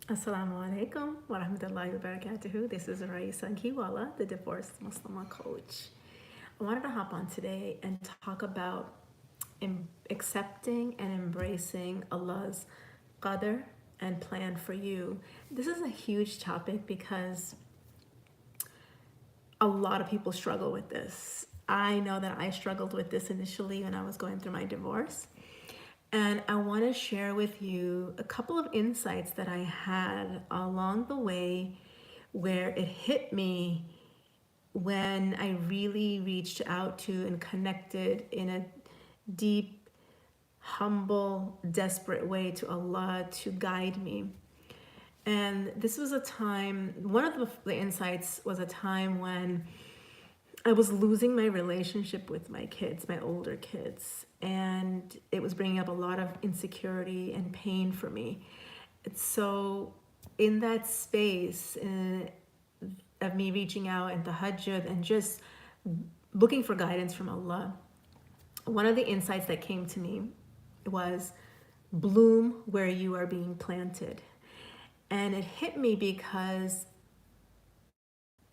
Assalamu alaikum wa rahmatullahi wa barakatuhu. This is Raisa Kiwala, the divorced Muslim coach. I wanted to hop on today and talk about accepting and embracing Allah's Qadr and plan for you. This is a huge topic because a lot of people struggle with this. I know that I struggled with this initially when I was going through my divorce. And I want to share with you a couple of insights that I had along the way where it hit me when I really reached out to and connected in a deep, humble, desperate way to Allah to guide me. And this was a time, one of the insights was a time when I was losing my relationship with my kids, my older kids, and it was bringing up a lot of insecurity and pain for me. So, in that space of me reaching out and tahajjud and just looking for guidance from Allah, one of the insights that came to me was bloom where you are being planted. And it hit me because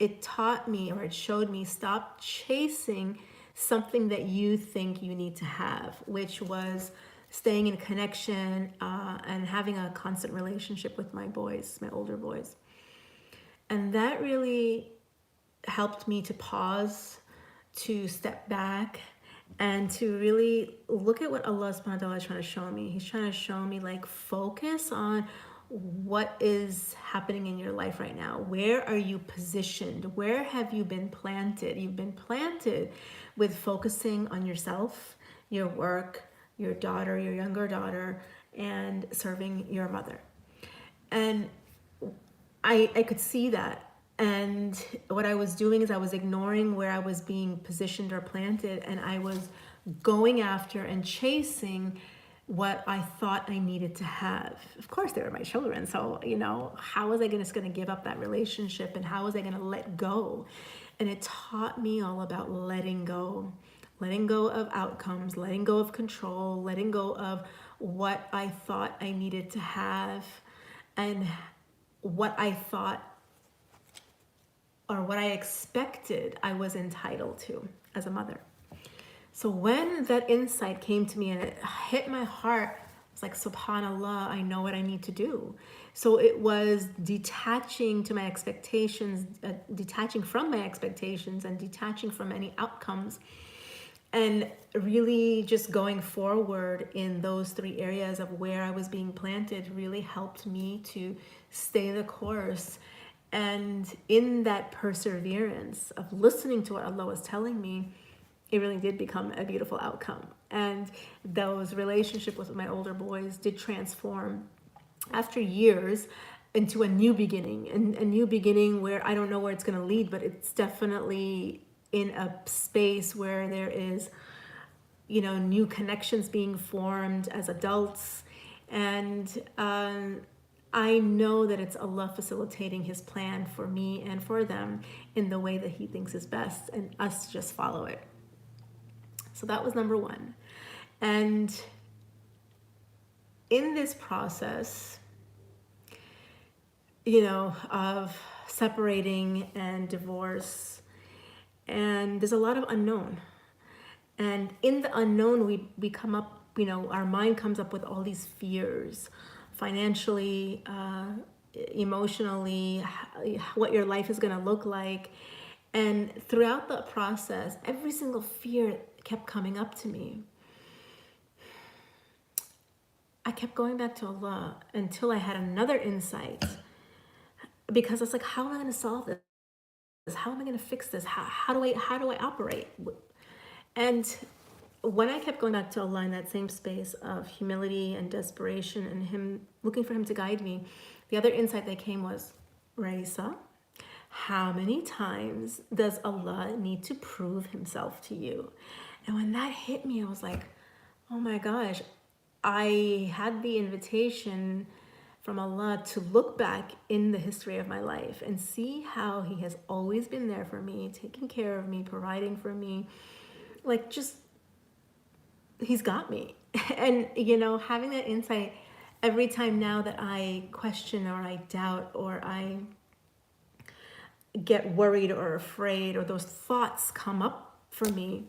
it taught me, or it showed me, stop chasing something that you think you need to have, which was staying in connection and having a constant relationship with my boys, my older boys. And that really helped me to pause, to step back, and to really look at what Allah subhanahu wa ta'ala is trying to show me. He's trying to show me, like, focus on what is happening in your life right now. Where are you positioned? Where have you been planted? You've been planted with focusing on yourself, your work, your daughter, your younger daughter, and serving your mother. And I could see that. And what I was doing is I was ignoring where I was being positioned or planted, and I was going after and chasing what I thought I needed to have. Of course, they were my children. So, how was I just going to give up that relationship, and how was I going to let go? And it taught me all about letting go of outcomes, letting go of control, letting go of what I thought I needed to have, and what I thought or what I expected I was entitled to as a mother. So when that insight came to me and it hit my heart, it's like, subhanallah, I know what I need to do. So it was detaching to my expectations, detaching from my expectations and detaching from any outcomes, and really just going forward in those three areas of where I was being planted really helped me to stay the course. And in that perseverance of listening to what Allah was telling me, it really did become a beautiful outcome. And those relationships with my older boys did transform after years into a new beginning, and a new beginning where I don't know where it's going to lead, but it's definitely in a space where there is, new connections being formed as adults. And I know that it's Allah facilitating His plan for me and for them in the way that He thinks is best, and us just follow it. So that was number one. And in this process, of separating and divorce, and there's a lot of unknown. And in the unknown, we come up, our mind comes up with all these fears, financially, emotionally, what your life is going to look like. And throughout the process, every single fear kept coming up to me. I kept going back to Allah until I had another insight, because it's like, how am I going to solve this? How am I going to fix this? How do I operate? And when I kept going back to Allah in that same space of humility and desperation and Him, looking for Him to guide me, the other insight that came was, Raisa, how many times does Allah need to prove Himself to you? And when that hit me, I was like, oh my gosh, I had the invitation from Allah to look back in the history of my life and see how He has always been there for me, taking care of me, providing for me. He's got me. And, having that insight every time now that I question or I doubt or I get worried or afraid or those thoughts come up for me,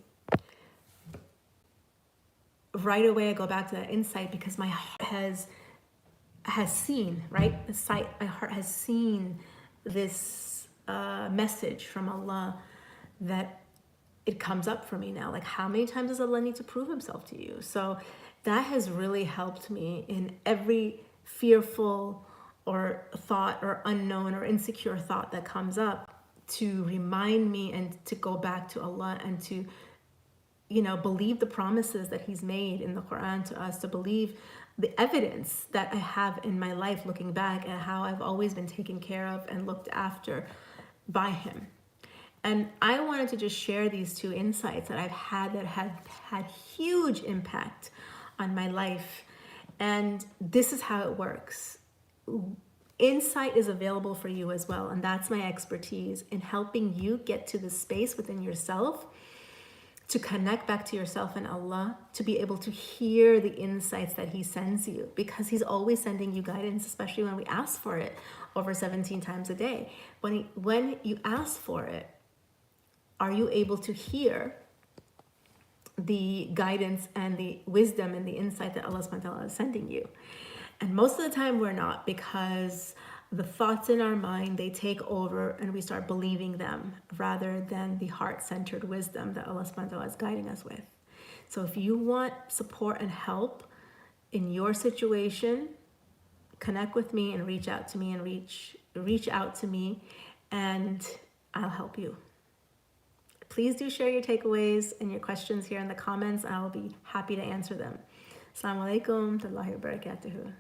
right away I go back to that insight, because my heart has seen, right? My heart has seen this message from Allah, that it comes up for me now. Like, how many times does Allah need to prove himself to you? So that has really helped me in every fearful or thought or unknown or insecure thought that comes up, to remind me and to go back to Allah and to, believe the promises that he's made in the Quran to us, to believe the evidence that I have in my life looking back at how I've always been taken care of and looked after by him. And I wanted to just share these two insights that I've had that have had huge impact on my life. And this is how it works. Insight is available for you as well. And that's my expertise in helping you get to the space within yourself to connect back to yourself and Allah, to be able to hear the insights that he sends you, because he's always sending you guidance, especially when we ask for it over 17 times a day. When you ask for it, are you able to hear the guidance and the wisdom and the insight that Allah subhanahu wa ta'ala is sending you? And most of the time we're not, because the thoughts in our mind, they take over and we start believing them rather than the heart-centered wisdom that Allah subhanahu wa ta'ala is guiding us with. So if you want support and help in your situation, connect with me and reach out to me and I'll help you. Please do share your takeaways and your questions here in the comments. I will be happy to answer them. Assalamu alaikum wa rahmatullahi wa barakatuhu.